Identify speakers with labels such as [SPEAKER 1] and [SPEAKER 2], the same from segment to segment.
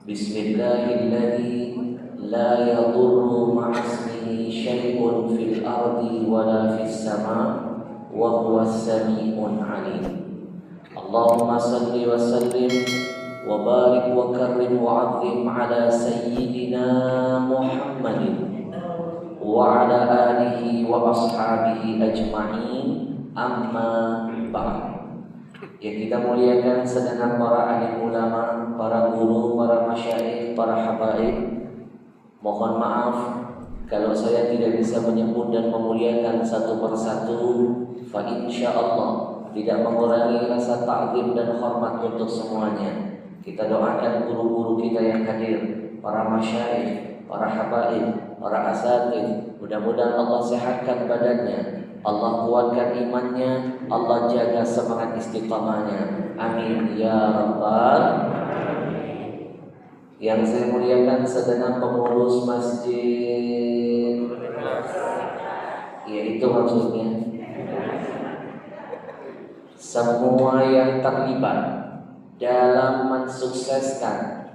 [SPEAKER 1] Bismillahilladzi la yadurru ma'asmihi syai'un fil ardi wala fis sama' wa huwas sami'un 'alim. Allahumma salli wa sallim wa barik wa karrim wa 'azzim ala sayyidina Muhammadin wa ala alihi wa ashabihi ajma'in, amma ba'd. Yang kita muliakan segenap para alim ulama, para guru, para masyayikh, para habaib, mohon maaf kalau saya tidak bisa menyebut dan memuliakan satu persatu. Fa insyaallah tidak mengurangi rasa ta'zim dan hormat untuk semuanya. Kita doakan guru-guru kita yang hadir, para masyayikh, para habaib, para asatidz, mudah-mudahan Allah sehatkan badannya, Allah kuatkan imannya, Allah jaga semangat istiqamahnya. Amin ya rabbal. Yang saya muliakan segenap pengurus masjid, yaitu maksudnya semua yang terlibat dalam mensukseskan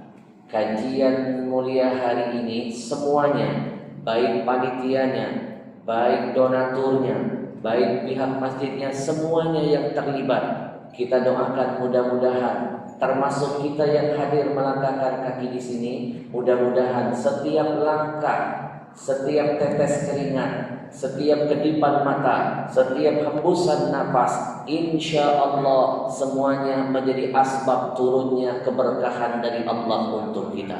[SPEAKER 1] kajian mulia hari ini, semuanya, baik panitianya, baik donaturnya, baik pihak masjidnya, semuanya yang terlibat, kita doakan mudah-mudahan, termasuk kita yang hadir melangkahkan kaki di sini, mudah-mudahan setiap langkah, setiap tetes keringat, setiap kedipan mata, setiap hembusan nafas, insya Allah semuanya menjadi asbab turunnya keberkahan dari Allah untuk kita.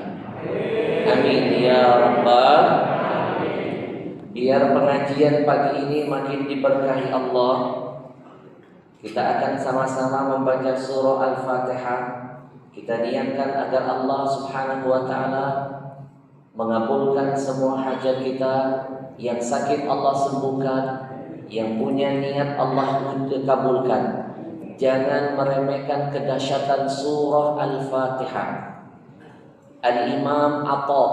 [SPEAKER 1] Amin ya rabbal. Biar pengajian pagi ini makin diberkahi Allah, kita akan sama-sama membaca surah Al-Fatihah. Kita niatkan agar Allah Subhanahu wa ta'ala mengabulkan semua hajat kita. Yang sakit Allah sembuhkan, yang punya niat Allah kabulkan. Jangan meremehkan kedahsyatan surah Al-Fatihah. Al-Imam Atha,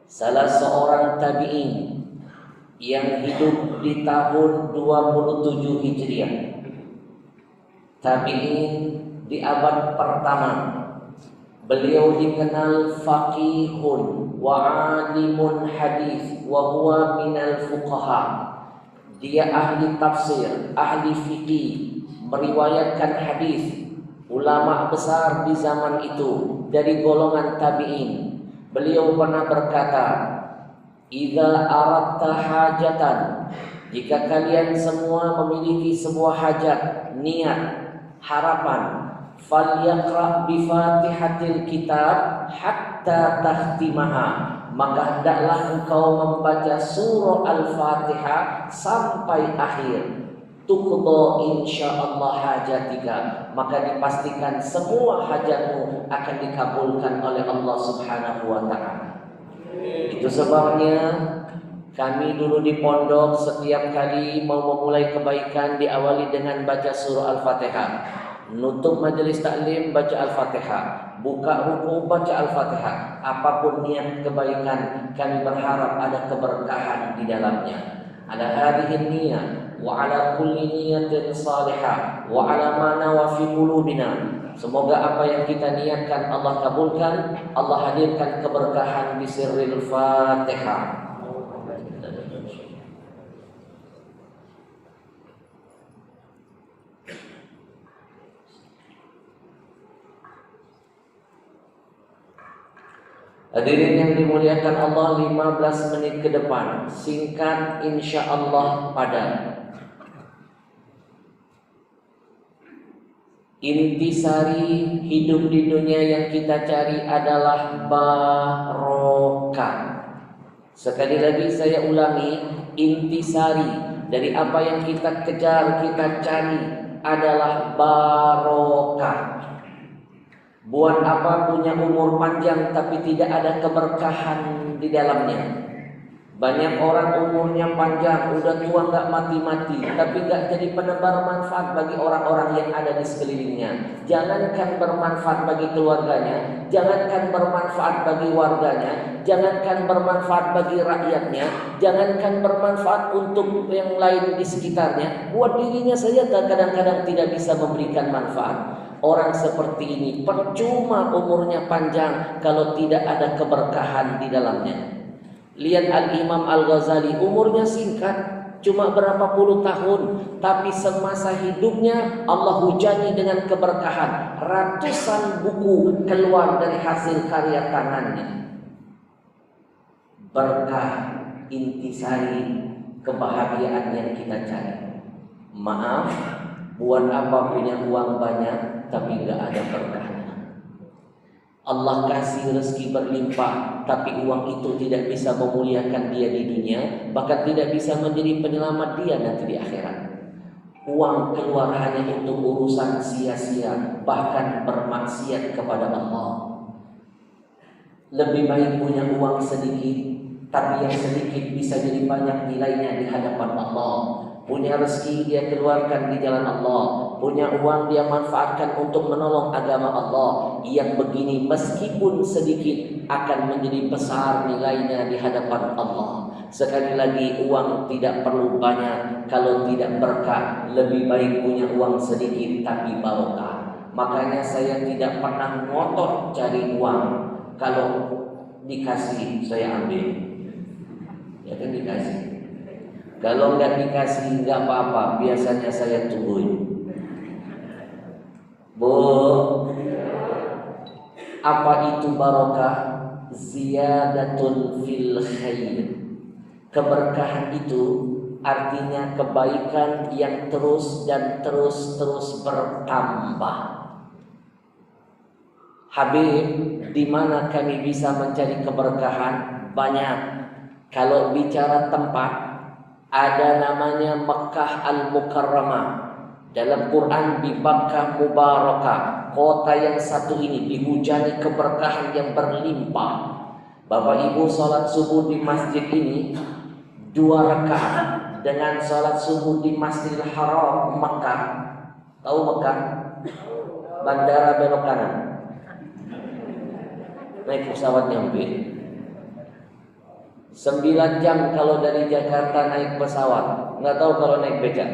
[SPEAKER 1] salah seorang tabi'in yang hidup di tahun 27 Hijriah, tabi'in di abad pertama. Beliau dikenal faqihun wa alimun hadis wa huwa minal fuqaha. Dia ahli tafsir, ahli fikih, meriwayatkan hadis, ulama besar di zaman itu dari golongan tabi'in. Beliau pernah berkata, "Idza aradta hajatan," jika kalian semua memiliki sebuah hajat, niat, harapan, "falyaqra bi Fatihatil kitab hatta tahtimaha," maka hendaklah engkau membaca surah Al-Fatihah sampai akhir. Tuqda insyaallah hajatika, maka dipastikan semua hajatmu akan dikabulkan oleh Allah Subhanahu wa ta'ala. Itu sebabnya kami dulu di pondok setiap kali mau memulai kebaikan diawali dengan baca surah Al-Fatihah. Nutup majelis taklim baca Al-Fatihah, buka ruku baca Al-Fatihah. Apapun niat kebaikan, kami berharap ada keberkahan di dalamnya. Ala hadhihi niyyah wa ala kulli niyatin salihah wa ala ma nawa fi qulubina. Semoga apa yang kita niatkan Allah kabulkan, Allah hadirkan keberkahan di sirril Fatihah. Hadirin yang dimuliakan Allah, 15 menit ke depan, singkat insya Allah padat. Intisari hidup di dunia yang kita cari adalah barokah. Sekali lagi saya ulangi, intisari dari apa yang kita kejar, kita cari adalah barokah. Buat apa punya umur panjang tapi tidak ada keberkahan di dalamnya? Banyak orang umurnya panjang, udah tua gak mati-mati, tapi gak jadi penebar manfaat bagi orang-orang yang ada di sekelilingnya. Jangankan bermanfaat bagi keluarganya, jangankan bermanfaat bagi warganya, jangankan bermanfaat bagi rakyatnya, jangankan bermanfaat untuk yang lain di sekitarnya, buat dirinya saja kadang-kadang tidak bisa memberikan manfaat. Orang seperti ini percuma umurnya panjang kalau tidak ada keberkahan di dalamnya. Lihat Al-Imam Al-Ghazali, umurnya singkat, cuma berapa puluh tahun, tapi semasa hidupnya Allah hujani dengan keberkahan. Ratusan buku keluar dari hasil karya tangannya. Berkah intisari kebahagiaan yang kita cari. Maaf, buat apa punya uang banyak tapi nggak ada berkahnya. Allah kasih rezeki berlimpah, tapi uang itu tidak bisa memuliakan dia di dunia, bahkan tidak bisa menjadi penyelamat dia nanti di akhirat. Uang keluar hanya untuk urusan sia-sia, bahkan bermaksiat kepada Allah. Lebih baik punya uang sedikit, tapi yang sedikit bisa jadi banyak nilainya di hadapan Allah. Punya rezeki dia keluarkan di jalan Allah, punya uang dia manfaatkan untuk menolong agama Allah. Yang begini meskipun sedikit akan menjadi besar nilainya di hadapan Allah. Sekali lagi, uang tidak perlu banyak kalau tidak berkah. Lebih baik punya uang sedikit tapi barokah. Makanya saya tidak pernah ngotot cari uang. Kalau dikasih saya ambil, ya kan dikasih. Kalau nggak dikasih nggak apa-apa, biasanya saya tungguin. Bu, apa itu barokah? Ziyadatun fil khair. Keberkahan itu artinya kebaikan yang terus dan terus bertambah. Habib, di mana kami bisa mencari keberkahan? Banyak. Kalau bicara tempat, ada namanya Makkah Al-Mukarramah. Dalam Quran di Makkah Mubarakah. Kota yang satu ini dihujani keberkahan yang berlimpah. Bapak Ibu sholat subuh di masjid ini 2 rakaat dengan sholat subuh di Masjidil Haram Makkah. Tahu Makkah? Bandara belok kanan. Naik pesawat nyampe 9 jam kalau dari Jakarta naik pesawat. Nggak tahu kalau naik becak.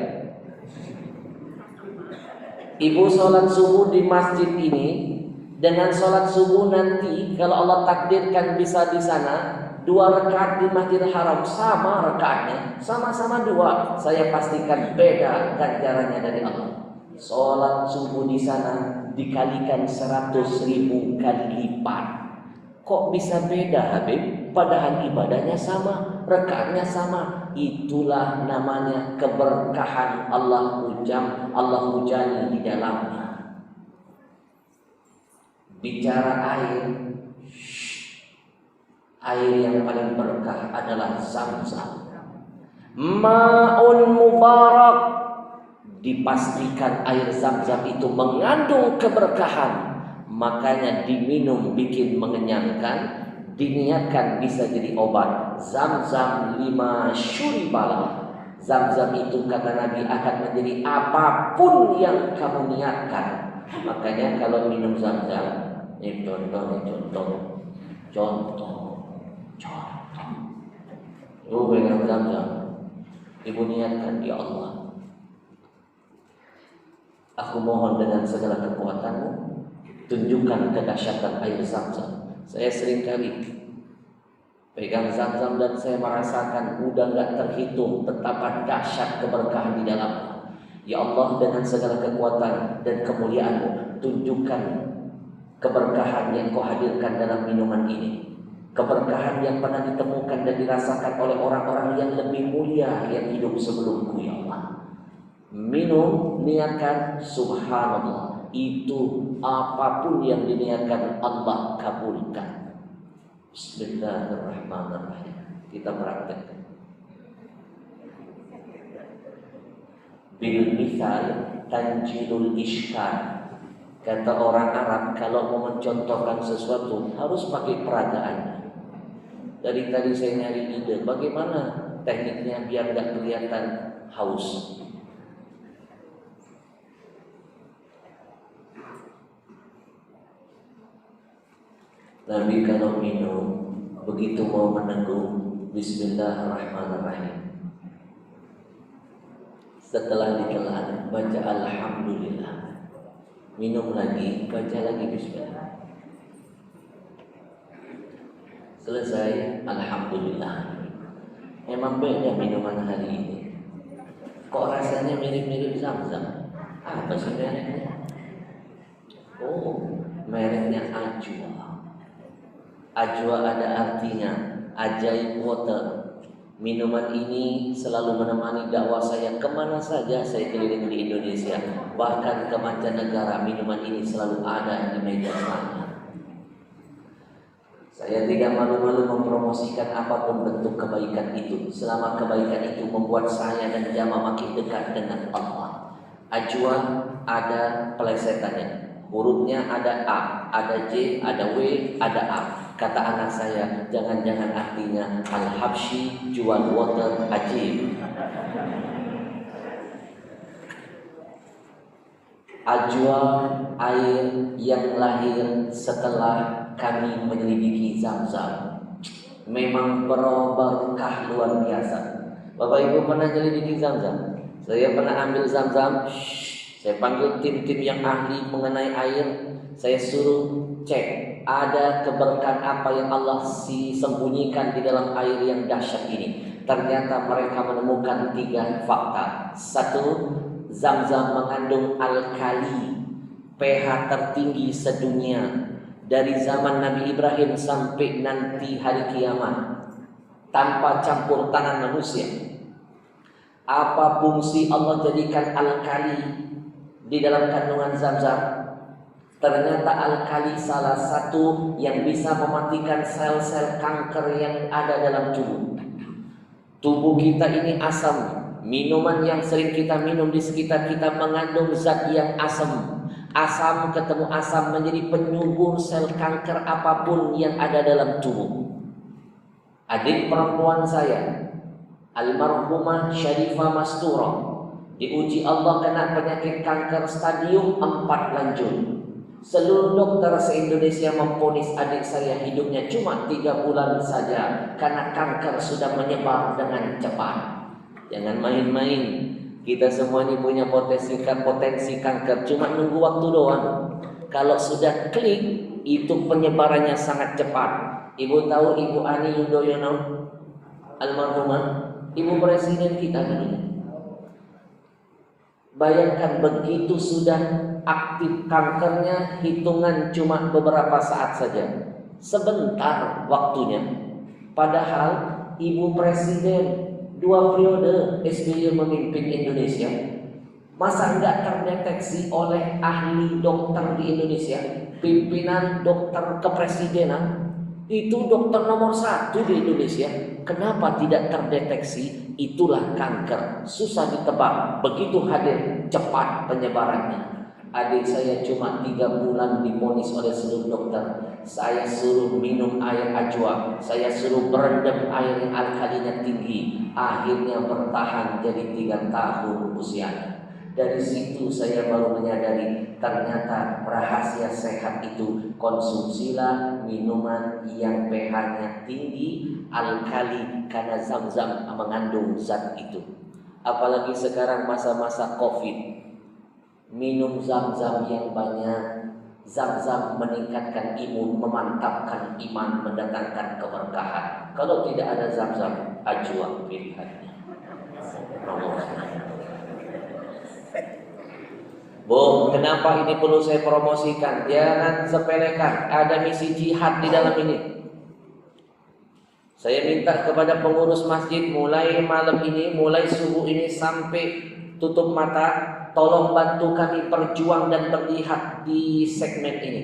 [SPEAKER 1] Ibu sholat subuh di masjid ini dengan sholat subuh nanti kalau Allah takdirkan bisa di sana 2 rakaat di Masjidil Haram, sama rakaatnya, sama-sama 2. Saya pastikan beda ganjarannya dari Allah. Sholat subuh di sana dikalikan 100.000 kali lipat. Kok bisa beda Habib? Padahal ibadahnya sama, rakaatnya sama. Itulah namanya keberkahan Allah hujani di dalamnya. Bicara air yang paling berkah adalah Zam-Zam. Ma'un mubarak. Dipastikan air Zam-Zam itu mengandung keberkahan. Makanya diminum bikin mengenyangkan, diniatkan bisa jadi obat. Zam-Zam 5 syuribalah. Zam-Zam itu kata Nabi akan menjadi apapun yang kamu niatkan. Makanya kalau minum Zam-Zam, ini contoh. Lu pegang Zam-Zam, ibu niatkan, ya Allah, aku mohon dengan segala kekuatanmu, tunjukkan kedahsyatan air Zam-Zam. Saya sering kali pegang Zam-Zam dan saya merasakan udah gak terhitung betapa dahsyat keberkahan di dalamnya. Ya Allah, dengan segala kekuatan dan kemuliaan-Mu, tunjukkan keberkahan yang Kau hadirkan dalam minuman ini. Keberkahan yang pernah ditemukan dan dirasakan oleh orang-orang yang lebih mulia yang hidup sebelumku, ya Allah. Minum, niatkan, subhanallah. Itu apapun yang diniatkan Allah kabulkan. Bismillahirrahmanirrahim. Kita praktekkan. Bil misal tanjilul iskal. Kata orang Arab, kalau mau mencontohkan sesuatu harus pakai peragaannya. Dari tadi saya nyari ide, bagaimana tekniknya biar gak kelihatan haus. Nabi kalau minum, begitu mau meneguh, Bismillahirrahmanirrahim. Setelah ditelan, baca Alhamdulillah. minum lagi, baca lagi bismillah. Selesai, alhamdulillah. Memang beda minuman hari ini. Kok rasanya mirip-mirip Zam-Zam? Apa sih mereknya? Oh, mereknya Ajwa. Ajwa ada artinya ajaib water. Minuman ini selalu menemani dakwah saya kemana saja saya keliling di Indonesia. Bahkan ke mancanegara, minuman ini selalu ada di meja saya. Saya tidak malu-malu mempromosikan apapun bentuk kebaikan itu, selama kebaikan itu membuat saya dan jamaah makin dekat dengan Allah. Ajwa ada plesetannya, hurufnya ada A, ada J, ada W, ada A. Kata anak saya, jangan-jangan artinya Al-Habsyi jual water ajib. Ajwa, air yang lahir setelah kami menyelidiki Zam-Zam. Memang berkah luar biasa. Bapak Ibu pernah menyelidiki Zam-Zam? Saya pernah ambil Zam-Zam. Saya panggil tim-tim yang ahli mengenai air. Saya suruh cek ada keberkahan apa yang Allah sembunyikan di dalam air yang dahsyat ini. Ternyata mereka menemukan 3 fakta. 1, Zam-Zam mengandung alkali, pH tertinggi sedunia dari zaman Nabi Ibrahim sampai nanti hari kiamat, tanpa campur tangan manusia. Apa fungsi Allah jadikan alkali di dalam kandungan Zam-Zam? Ternyata alkali salah satu yang bisa mematikan sel-sel kanker yang ada dalam tubuh. Tubuh kita ini asam. Minuman yang sering kita minum di sekitar kita mengandung zat yang asam. Asam ketemu asam menjadi penyubur sel kanker apapun yang ada dalam tubuh. Adik perempuan saya, almarhumah Syarifah Mastura, diuji Allah kena penyakit kanker stadium 4 lanjut. Seluruh dokter se-Indonesia memvonis adik saya hidupnya cuma 3 bulan saja karena kanker sudah menyebar dengan cepat. Jangan main-main. Kita semua ini punya potensi kanker, cuma nunggu waktu doang. Kalau sudah klik, itu penyebarannya sangat cepat. Ibu tahu Ibu Ani Yudhoyono, almarhumah, Ibu Presiden kita ini. Bayangkan begitu sudah aktif kankernya, hitungan cuma beberapa saat saja. Sebentar waktunya. Padahal Ibu Presiden 2 periode SBY memimpin Indonesia. Masa enggak terdeteksi oleh ahli dokter di Indonesia? Pimpinan dokter kepresidenan itu dokter nomor 1 di Indonesia. Kenapa tidak terdeteksi? Itulah kanker, susah ditebak. Begitu hadir, cepat penyebarannya. Adik saya cuma 3 bulan divonis oleh seluruh dokter. Saya suruh minum air ajwa, saya suruh berendam air yang alkalinya tinggi. Akhirnya bertahan jadi 3 tahun usianya. Dari situ saya baru menyadari ternyata rahasia sehat itu konsumsilah minuman yang pH-nya tinggi, alkali, karena Zam-Zam mengandung zat itu. Apalagi sekarang masa-masa Covid. Minum Zam-Zam yang banyak. Zam-Zam meningkatkan imun, memantapkan iman, mendatangkan keberkahan. Kalau tidak ada Zam-Zam, ajwa pilihannya. Bu, kenapa ini perlu saya promosikan? Jangan sepelekan, ada misi jihad di dalam ini. Saya minta kepada pengurus masjid mulai malam ini, mulai subuh ini sampai tutup mata, tolong bantu kami berjuang dan berjihad di segmen ini.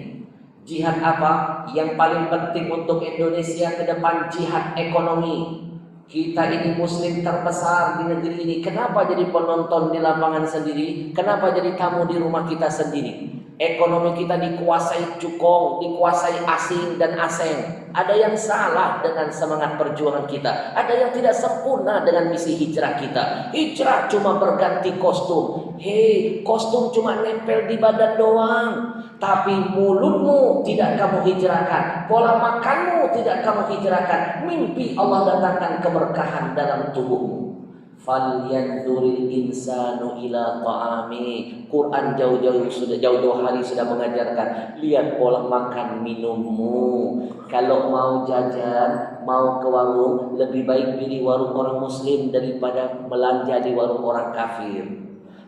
[SPEAKER 1] Jihad apa? Yang paling penting untuk Indonesia ke depan, jihad ekonomi. Kita ini muslim terbesar di negeri ini. Kenapa jadi penonton di lapangan sendiri? Kenapa jadi tamu di rumah kita sendiri? Ekonomi kita dikuasai cukong, dikuasai asing dan asing. Ada yang salah dengan semangat perjuangan kita. Ada yang tidak sempurna dengan misi hijrah kita. Hijrah cuma berganti kostum. Hei, kostum cuma nempel di badan doang. Tapi mulutmu tidak kamu hijrahkan. Pola makanmu tidak kamu hijrahkan. Mimpi Allah datangkan keberkahan dalam tubuhmu. Falyanzuril insanu ila ta'ami. Quran jauh-jauh hari sudah mengajarkan, lihat pola makan minummu. Kalau mau jajan, mau ke warung, lebih baik pilih warung orang muslim daripada belanja di warung orang kafir.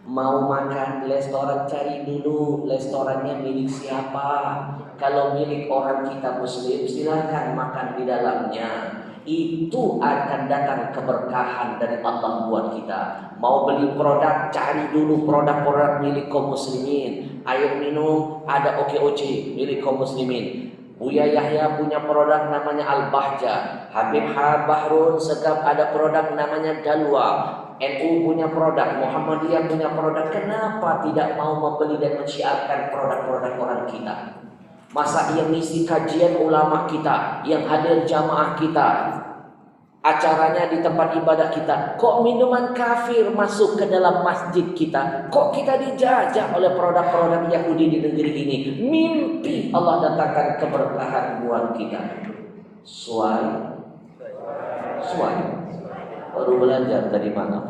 [SPEAKER 1] Mau makan di restoran, cari dulu restorannya milik siapa. Kalau milik orang kita muslim, silakan makan di dalamnya. Itu akan datang keberkahan dari Allah buat kita. Mau beli produk, cari dulu produk-produk milik kaum muslimin. Air minum ada OKOC milik kaum muslimin. Buya Yahya punya produk namanya Al-Bahja. Habib Bahrun Segaf ada produk namanya Dalwa. NU punya produk, Muhammadiyah punya produk. Kenapa tidak mau membeli dan mensyiarkan produk-produk orang kita? Masa yang ngisi kajian ulama kita, yang hadir jamaah kita, acaranya di tempat ibadah kita, kok minuman kafir masuk ke dalam masjid kita? Kok kita dijajah oleh produk-produk Yahudi di negeri ini? Mimpi Allah datangkan keberkahan buat kita. Suai baru belajar tadi malam.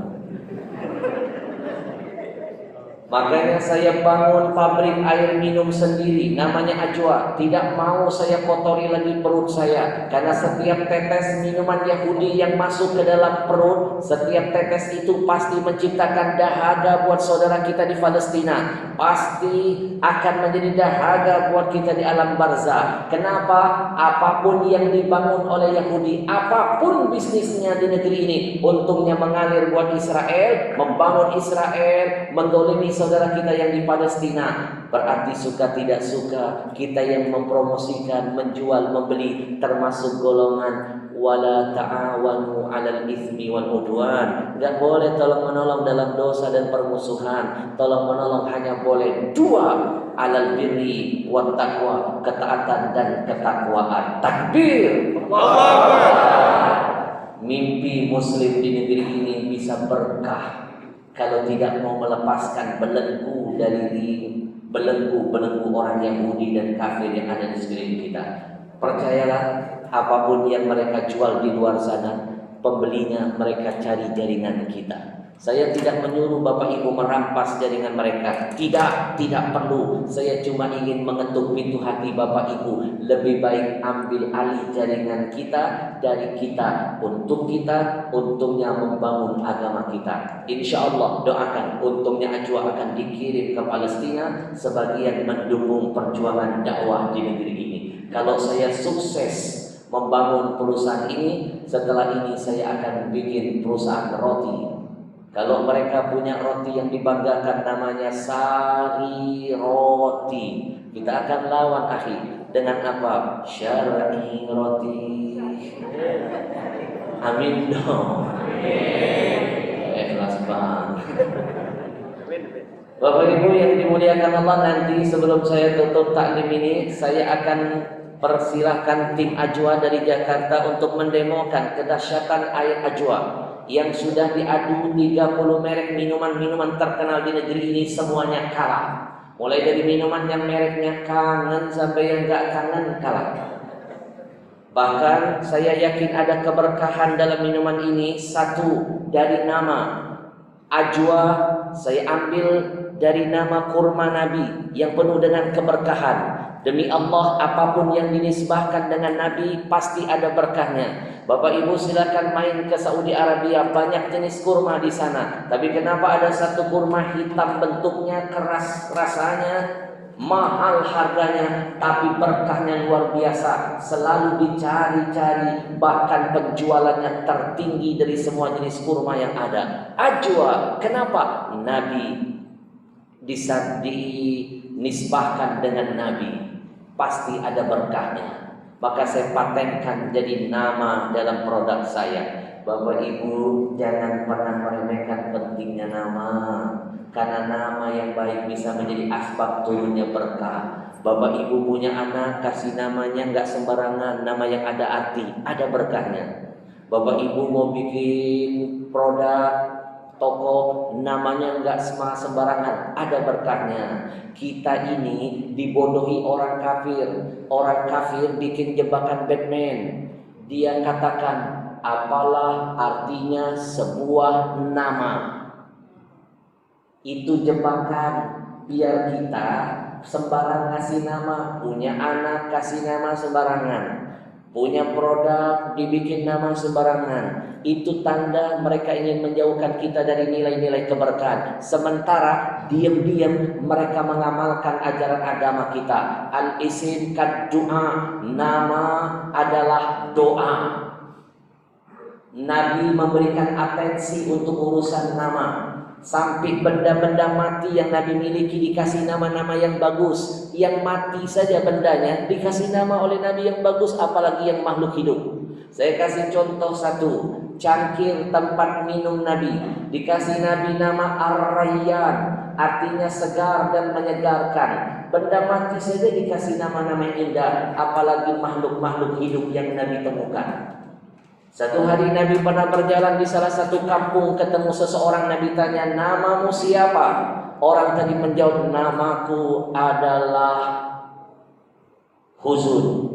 [SPEAKER 1] Makanya saya bangun pabrik air minum sendiri, namanya Ajwa. Tidak mau saya kotori lagi perut saya, karena setiap tetes minuman Yahudi yang masuk ke dalam perut, setiap tetes itu pasti menciptakan dahaga buat saudara kita di Palestina, pasti akan menjadi dahaga buat kita di alam barzah. Kenapa? Apapun yang dibangun oleh Yahudi, apapun bisnisnya di negeri ini, untungnya mengalir buat Israel, membangun Israel, mendolimi saudara kita yang di Palestina. Berarti suka tidak suka, kita yang mempromosikan, menjual, membeli, termasuk golongan wala ta'awanu 'alal itsmi wal udwan. Enggak boleh tolong menolong dalam dosa dan permusuhan. Tolong menolong hanya boleh dua, 'alal birri wat taqwa, ketaatan dan ketakwaan. Takbir. Mimpi muslim di negeri ini bisa berkah kalau tidak mau melepaskan belenggu dari belenggu orang Yahudi dan kafir yang ada di sekeliling kita. Percayalah, apapun yang mereka jual di luar sana, pembelinya mereka cari jaringan kita. Saya tidak menyuruh Bapak Ibu merampas jaringan mereka. Tidak perlu. Saya cuma ingin mengetuk pintu hati Bapak Ibu. Lebih baik ambil alih jaringan kita dari kita, untuk kita, untungnya membangun agama kita. Insya Allah doakan, untungnya Ajwa akan dikirim ke Palestina, sebagian mendukung perjuangan dakwah di negeri ini. Kalau saya sukses membangun perusahaan ini, setelah ini saya akan bikin perusahaan roti. Kalau mereka punya roti yang dibanggakan namanya Sari Roti, kita akan lawan akhi dengan apa? Syar'i roti. Amin dong. Ikhlas banget. Bapak Ibu yang dimuliakan Allah, nanti sebelum saya tutup taklim ini, saya akan persilahkan tim Ajwa dari Jakarta untuk mendemokan kedahsyatan air Ajwa yang sudah diadu 30 merek minuman-minuman terkenal di negeri ini, semuanya kalah. Mulai dari minuman yang mereknya kangen sampai yang gak kangen kalah. Bahkan saya yakin ada keberkahan dalam minuman ini. Satu, dari nama Ajwa saya ambil dari nama kurma Nabi yang penuh dengan keberkahan. Demi Allah, apapun yang dinisbahkan dengan Nabi pasti ada berkahnya. Bapak Ibu silakan main ke Saudi Arabia, banyak jenis kurma di sana. Tapi kenapa ada satu kurma hitam, bentuknya keras rasanya, mahal harganya, tapi berkahnya luar biasa, selalu dicari-cari, bahkan penjualannya tertinggi dari semua jenis kurma yang ada. Ajwa, kenapa? Nabi dinisbahkan dengan Nabi, pasti ada berkahnya. Maka saya patenkan jadi nama dalam produk saya. Bapak Ibu jangan pernah meremehkan pentingnya nama, karena nama yang baik bisa menjadi asbab turunnya berkah. Bapak Ibu punya anak, kasih namanya nggak sembarangan, nama yang ada arti, ada berkahnya. Bapak Ibu mau bikin produk toko, namanya nggak sembarangan, ada berkahnya. Kita ini dibodohi orang kafir. Orang kafir bikin jebakan Batman. Dia katakan, apalah artinya sebuah nama. Itu jebakan biar kita sembarang ngasih nama. Punya anak kasih nama sembarangan, punya produk dibikin nama sembarangan. Itu tanda mereka ingin menjauhkan kita dari nilai-nilai keberkahan. Sementara diam-diam mereka mengamalkan ajaran agama kita. Al-isim kad du'a, nama adalah doa. Nabi memberikan atensi untuk urusan nama. Sampai benda-benda mati yang Nabi miliki dikasih nama-nama yang bagus. Yang mati saja bendanya dikasih nama oleh Nabi yang bagus, apalagi yang makhluk hidup. Saya kasih contoh satu. Cangkir tempat minum Nabi dikasih Nabi nama Ar-Rayyan, artinya segar dan menyegarkan. Benda mati saja dikasih nama-nama yang indah, apalagi makhluk-makhluk hidup yang Nabi temukan. Satu hari Nabi pernah berjalan di salah satu kampung, ketemu seseorang. Nabi tanya, namamu siapa? Orang tadi menjawab, namaku adalah Huzun,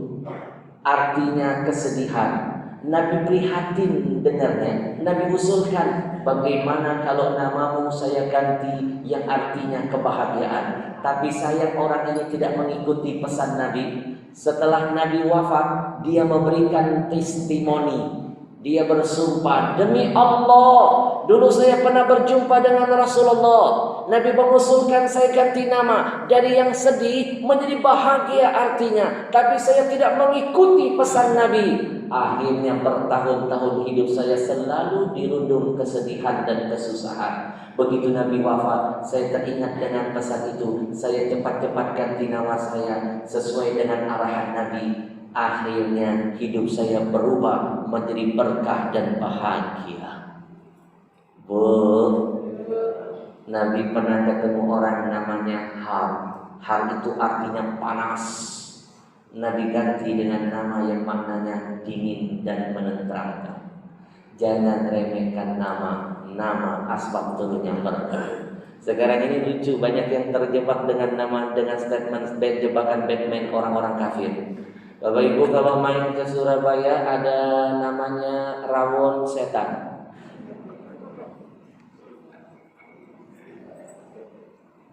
[SPEAKER 1] artinya kesedihan. Nabi prihatin dengarnya. Nabi usulkan, bagaimana kalau namamu saya ganti yang artinya kebahagiaan? Tapi sayang orang ini tidak mengikuti pesan Nabi. Setelah Nabi wafat, dia memberikan testimoni. Dia bersumpah, demi Allah, dulu saya pernah berjumpa dengan Rasulullah. Nabi mengusulkan saya ganti nama dari yang sedih menjadi bahagia artinya. Tapi saya tidak mengikuti pesan Nabi. Akhirnya bertahun-tahun hidup saya selalu dirundung kesedihan dan kesusahan. Begitu Nabi wafat, saya teringat dengan pesan itu. Saya cepat-cepat ganti nama saya sesuai dengan arahan Nabi. Akhirnya hidup saya berubah menjadi berkah dan bahagia. Nabi pernah ketemu orang namanya Har. Har itu artinya panas. Nabi ganti dengan nama yang maknanya dingin dan menenteramkan. Jangan remehkan nama asbab turunnya berkah. Sekarang ini lucu, banyak yang terjebak dengan nama, dengan statement jebakan Batman orang-orang kafir. Bapak Ibu kalau main ke Surabaya ada namanya rawon setan.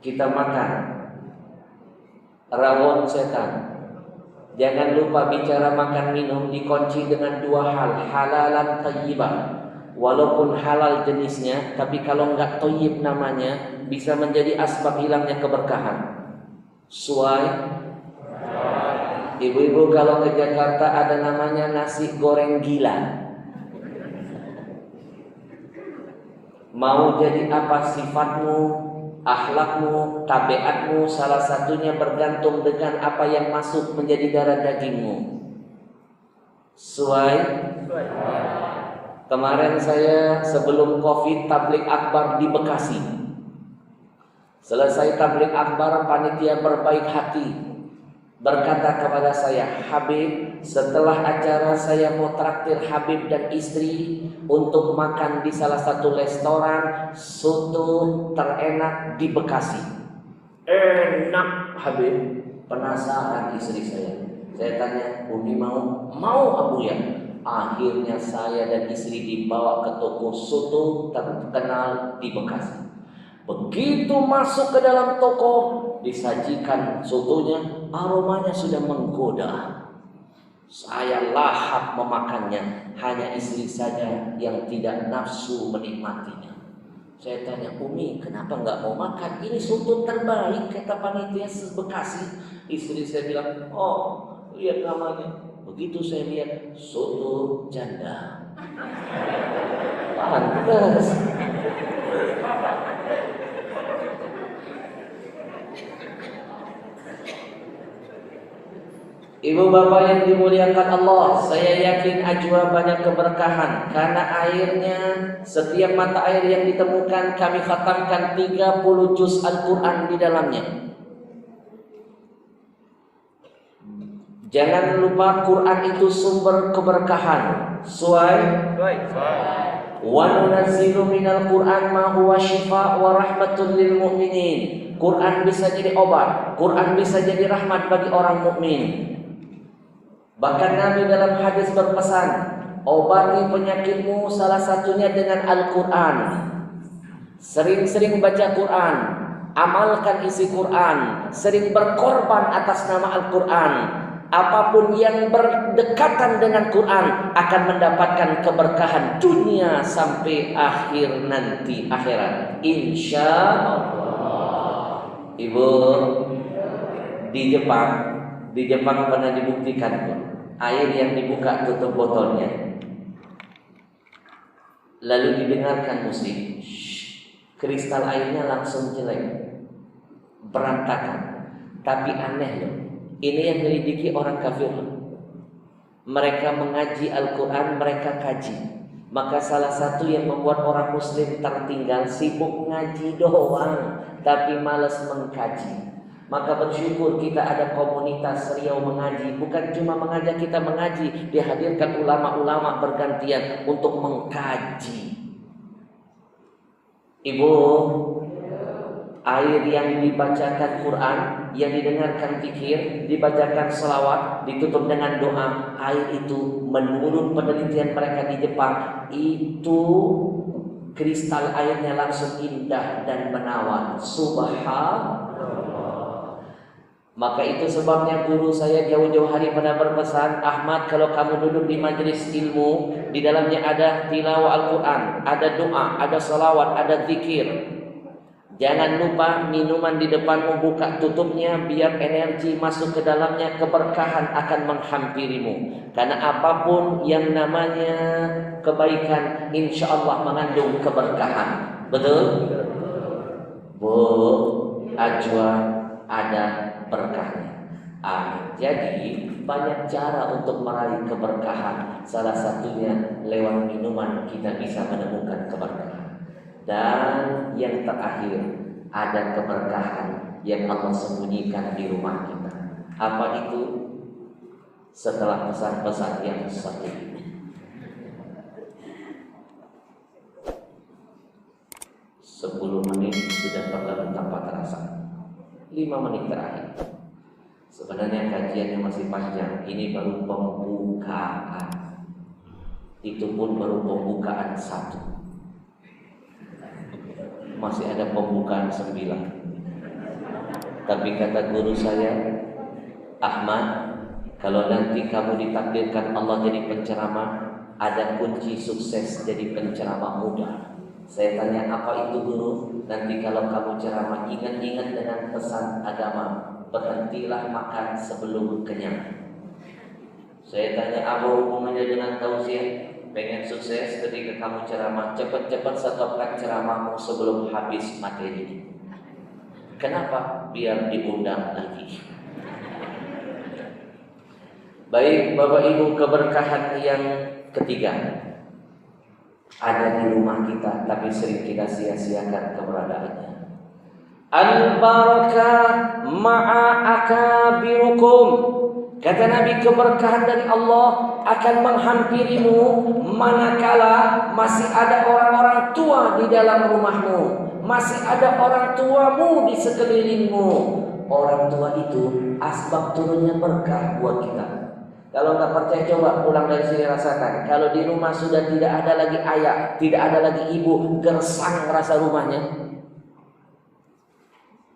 [SPEAKER 1] Kita makan rawon setan. Jangan lupa bicara makan minum dikunci dengan dua hal, halalan thayyibah. Walaupun halal jenisnya, tapi kalau enggak thayyib namanya bisa menjadi asbab hilangnya keberkahan. Suai. Ibu-ibu kalau ke Jakarta ada namanya nasi goreng gila. Mau jadi apa sifatmu, akhlakmu, tabiatmu, salah satunya bergantung dengan apa yang masuk menjadi darah dagingmu. Suai. Kemarin saya sebelum Covid tablik akbar di Bekasi. Selesai tablik akbar, panitia berbaik hati berkata kepada saya, Habib, setelah acara saya mau traktir Habib dan istri untuk makan di salah satu restoran soto terenak di Bekasi. Enak Habib. Penasaran istri saya. Saya tanya, Umi mau? Mau Abu ya? Akhirnya saya dan istri dibawa ke toko soto terkenal di Bekasi. Begitu masuk ke dalam toko, disajikan sotonya, aromanya sudah menggoda. Saya lahap memakannya, hanya istri saja yang tidak nafsu menikmatinya. Saya tanya, Umi, kenapa nggak mau makan? Ini soto terbaik, kata panitia Bekasi. Istri saya bilang, oh, lihat namanya. Begitu saya lihat, soto janda. Pantes. Ibu bapak yang dimuliakan Allah, saya yakin Ajwa banyak keberkahan karena airnya, setiap mata air yang ditemukan kami khatamkan 30 juz Al-Quran di dalamnya. Jangan lupa Quran itu sumber keberkahan. Suai. Wa nunazzilu minal Quran ma huwa shifa wa rahmatul lil mu'minin. Quran bisa jadi obat, Quran bisa jadi rahmat bagi orang mukmin. Bahkan Nabi dalam hadis berpesan, Obati penyakitmu salah satunya dengan Al-Quran. Sering-sering baca Quran, amalkan isi Quran, sering berkorban atas nama Al-Quran. Apapun yang berdekatan dengan Quran akan mendapatkan keberkahan dunia sampai akhir nanti akhirat. Insya Allah. Ibu, di Jepang pernah dibuktikan air yang dibuka tutup botolnya, lalu didengarkan musik, kristal airnya langsung jelek, berantakan. Tapi aneh loh, ini yang menyelidiki orang kafir loh. Mereka mengaji Al-Quran, mereka kaji. Maka salah satu yang membuat orang muslim tertinggal, sibuk ngaji doang, tapi malas mengkaji. Maka bersyukur kita ada komunitas Riau Mengaji. Bukan cuma mengajak kita mengaji, dihadirkan ulama-ulama bergantian untuk mengkaji. Ibu, air yang dibacakan Quran, yang didengarkan zikir, dibacakan selawat, ditutup dengan doa, air itu menurut penelitian mereka di Jepang, itu kristal airnya langsung indah dan menawan. Subhanallah. Maka itu sebabnya guru saya jauh-jauh hari pernah berpesan, Ahmad, kalau kamu duduk di majelis ilmu, di dalamnya ada tilawah Al-Quran, ada doa, ada salawat, ada zikir. Jangan lupa minuman di depanmu, buka tutupnya biar energi masuk ke dalamnya, keberkahan akan menghampirimu. Karena apapun yang namanya kebaikan, insya Allah mengandung keberkahan. Betul? Bu, Ajwa, ada berkahnya. Jadi banyak cara untuk meraih keberkahan. Salah satunya lewat minuman kita bisa menemukan keberkahan. Dan yang terakhir, ada keberkahan yang Allah sembunyikan di rumah kita. Apa itu? Setelah pesan-pesan yang satu ini, 10 menit sudah berlalu tanpa terasa. 5 menit terakhir. Sebenarnya kajiannya masih panjang. Ini baru pembukaan. Itu pun baru pembukaan 1. Masih ada pembukaan 9. Tapi kata guru saya, Ahmad, kalau nanti kamu ditakdirkan Allah jadi penceramah, ada kunci sukses jadi penceramah muda. Saya tanya, apa itu guru? Nanti kalau kamu ceramah, ingat-ingat dengan pesan agama, berhentilah makan sebelum kenyang. Saya tanya, apa hubungannya dengan tausiah? Pengen sukses ketika kamu ceramah, cepat-cepat stopkan ceramahmu sebelum habis materi. Kenapa? Biar diundang lagi. Baik Bapak Ibu, keberkahan yang ketiga ada di rumah kita, tapi sering kita sia-siakan keberadaannya. Al-barakah ma'a akabirukum. Kata Nabi, keberkahan dari Allah akan menghampirimu manakala masih ada orang-orang tua di dalam rumahmu, masih ada orang tuamu di sekelilingmu. Orang tua itu asbab turunnya berkah buat kita. Kalau nggak percaya, coba pulang dari sini rasakan. Kalau di rumah sudah tidak ada lagi ayah, tidak ada lagi ibu, gersang rasa rumahnya.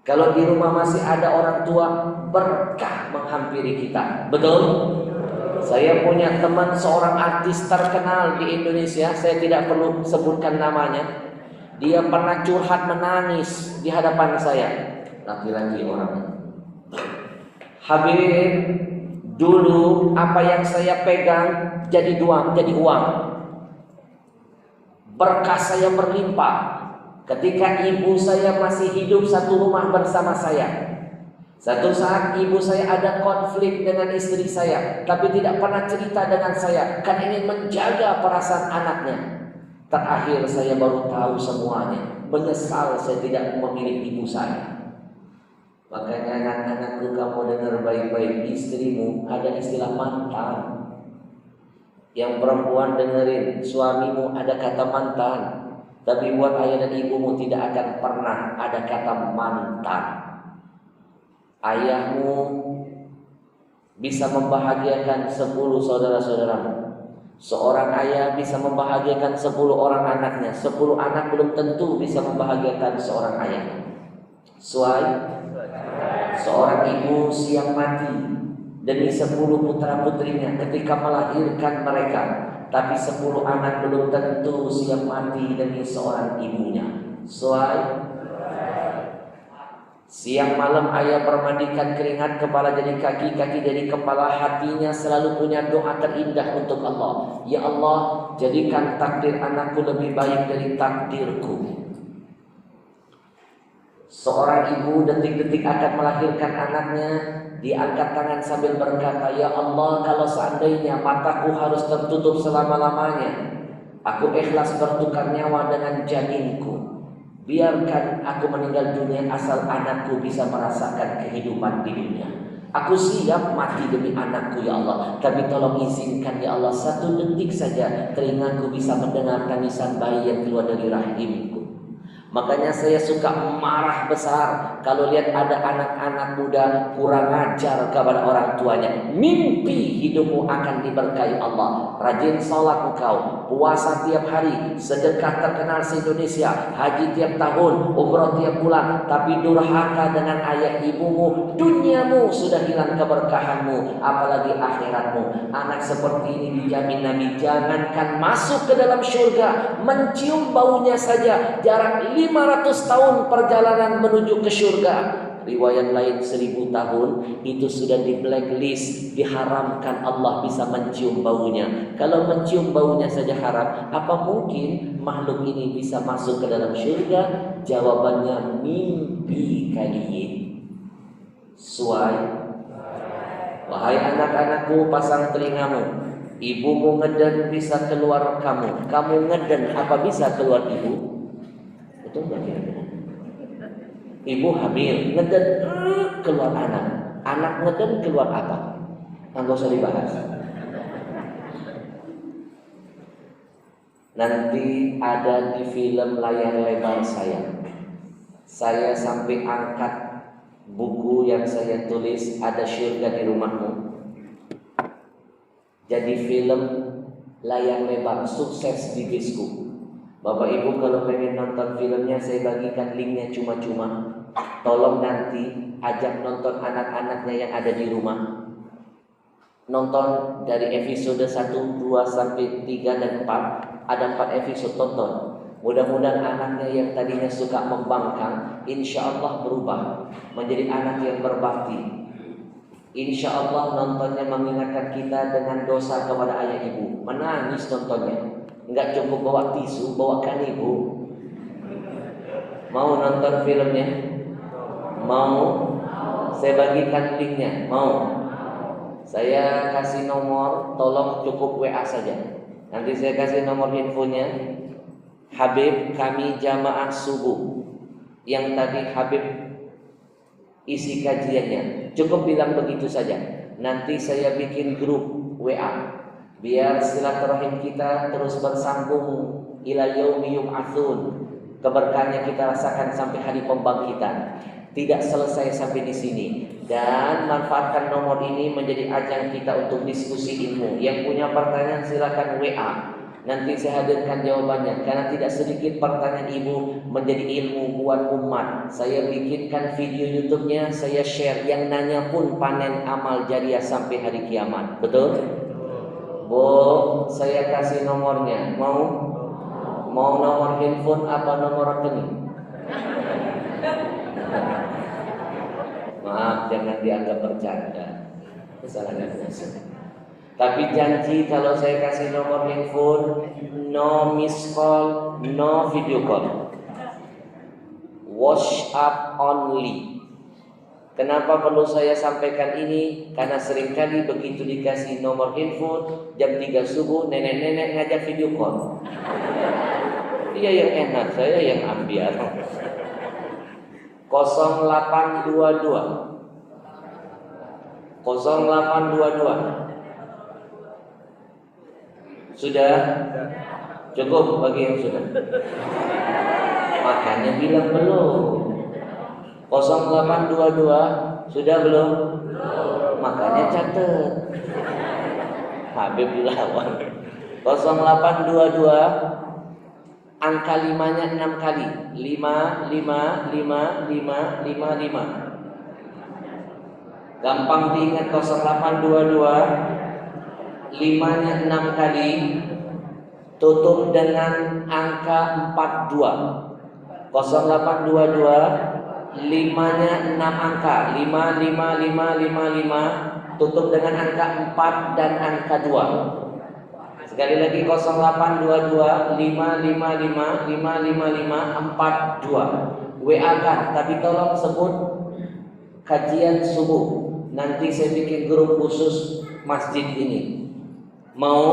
[SPEAKER 1] Kalau di rumah masih ada orang tua, berkah menghampiri kita. Betul? Saya punya teman seorang artis terkenal di Indonesia, saya tidak perlu sebutkan namanya. Dia pernah curhat menangis di hadapan saya. Laki-laki orangnya. Habib, dulu apa yang saya pegang jadi uang. Berkah saya berlimpah. Ketika ibu saya masih hidup satu rumah bersama saya. Satu saat ibu saya ada konflik dengan istri saya, tapi tidak pernah cerita dengan saya, kan ingin menjaga perasaan anaknya. Terakhir saya baru tahu semuanya. Menyesal saya tidak memilih ibu saya. Makanya anak-anakku, kamu dengar baik-baik, istrimu ada istilah mantan. Yang perempuan dengerin, suamimu ada kata mantan. Tapi buat ayah dan ibumu tidak akan pernah ada kata mantan. Ayahmu bisa membahagiakan 10 saudara-saudaramu. Seorang ayah bisa membahagiakan 10 orang anaknya. 10 anak belum tentu bisa membahagiakan seorang ayah. Seorang ibu siap mati demi 10 putra putrinya ketika melahirkan mereka. Tapi 10 anak belum tentu siap mati demi seorang ibunya. Siang malam ayah bermandikan keringat, kepala jadi kaki, kaki jadi kepala, hatinya selalu punya doa terindah untuk Allah. Ya Allah, jadikan takdir anakku lebih baik dari takdirku. Seorang ibu detik-detik akan melahirkan anaknya, dia angkat tangan sambil berkata, Ya Allah, kalau seandainya mataku harus tertutup selama-lamanya, aku ikhlas bertukar nyawa dengan janinku. Biarkan aku meninggal dunia asal anakku bisa merasakan kehidupan di dunia. Aku siap mati demi anakku ya Allah. Tapi tolong izinkan ya Allah 1 detik saja telingaku bisa mendengar tangisan bayi yang keluar dari rahimku. Makanya saya suka marah besar kalau lihat ada anak-anak muda kurang ajar kepada orang tuanya. Mimpi hidupmu akan diberkahi Allah. Rajin sholat engkau, puasa tiap hari, sedekah terkenal se-Indonesia, haji tiap tahun, umroh tiap bulan, tapi durhaka dengan ayah ibumu, duniamu sudah hilang keberkahanmu, apalagi akhiratmu. Anak seperti ini dijamin Nabi jangankan masuk ke dalam syurga, mencium baunya saja jarak 500 tahun perjalanan menuju ke syurga. Riwayat lain 1000 tahun itu sudah di blacklist, diharamkan Allah bisa mencium baunya. Kalau mencium baunya saja haram, apa mungkin makhluk ini bisa masuk ke dalam syurga? Jawabannya mimpi kalian. Wahai anak-anakku, pasang telingamu. Ibumu ngeden bisa keluar kamu. Kamu ngeden apa bisa keluar ibu? Betul nggak kira-kira? Ibu hamil, ngeden keluar anak. Anak ngeden keluar apa? Nggak usah dibahas. Nanti ada di film layar lebar saya sampai angkat buku yang saya tulis Ada Syurga di Rumahmu. Jadi film layar lebar sukses di Bisku. Bapak Ibu kalau pengen nonton filmnya, saya bagikan linknya cuma-cuma. Tolong nanti ajak nonton anak-anaknya yang ada di rumah. Nonton dari episode 1, 2, sampai 3 dan 4. Ada 4 episode, tonton. Mudah-mudahan anaknya yang tadinya suka membangkang, insya Allah berubah menjadi anak yang berbakti. Insya Allah nontonnya mengingatkan kita dengan dosa kepada ayah ibu. Menangis nontonnya. Enggak cukup bawa tisu, bawakan ibu. Mau nonton filmnya? Mau? Saya bagikan linknya. Mau? Saya kasih nomor, tolong cukup WA saja. Nanti saya kasih nomor infonya. Habib kami jamaah subuh. Yang tadi Habib isi kajiannya. Cukup bilang begitu saja. Nanti saya bikin grup WA. Biar silaturahim kita terus bersambung ila yaumi yub'atsun. Keberkahannya kita rasakan sampai hari pembangkitan. Tidak selesai sampai di sini. Dan manfaatkan nomor ini menjadi ajang kita untuk diskusi ilmu. Yang punya pertanyaan silakan WA. Nanti saya hadirkan jawabannya. Karena tidak sedikit pertanyaan ibu menjadi ilmu buat umat. Saya bikinkan video YouTube-nya, saya share. Yang nanya pun panen amal jariah sampai hari kiamat. Betul? Bu, saya kasih nomornya. Mau nomor handphone apa nomor rekening? Maaf, jangan dianggap bercanda. Kesalahan biasa. Tapi janji kalau saya kasih nomor handphone, no miss call, no video call. WhatsApp only. Kenapa perlu saya sampaikan ini? Karena seringkali begitu dikasih nomor handphone jam 3 subuh nenek-nenek ngajak video call. Dia yang enak, saya yang ambiar. 0822 Sudah? Cukup bagi yang sudah. Makanya bilang belum. 0822 sudah belum? Makanya catat. Habib dilawan. 0822 angka 5-nya 6 kali. 5 5 5 5 5 5. Gampang diingat. 0822 5-nya 6 kali, tutup dengan angka 42. 0822 5-nya 6 angka, 5 5 5 5 5, tutup dengan angka 4 dan angka 2. Sekali lagi 0822 5 5 5 5 5 5 4 2. WA kan, tapi tolong sebut kajian subuh. Nanti saya bikin grup khusus masjid ini. Mau?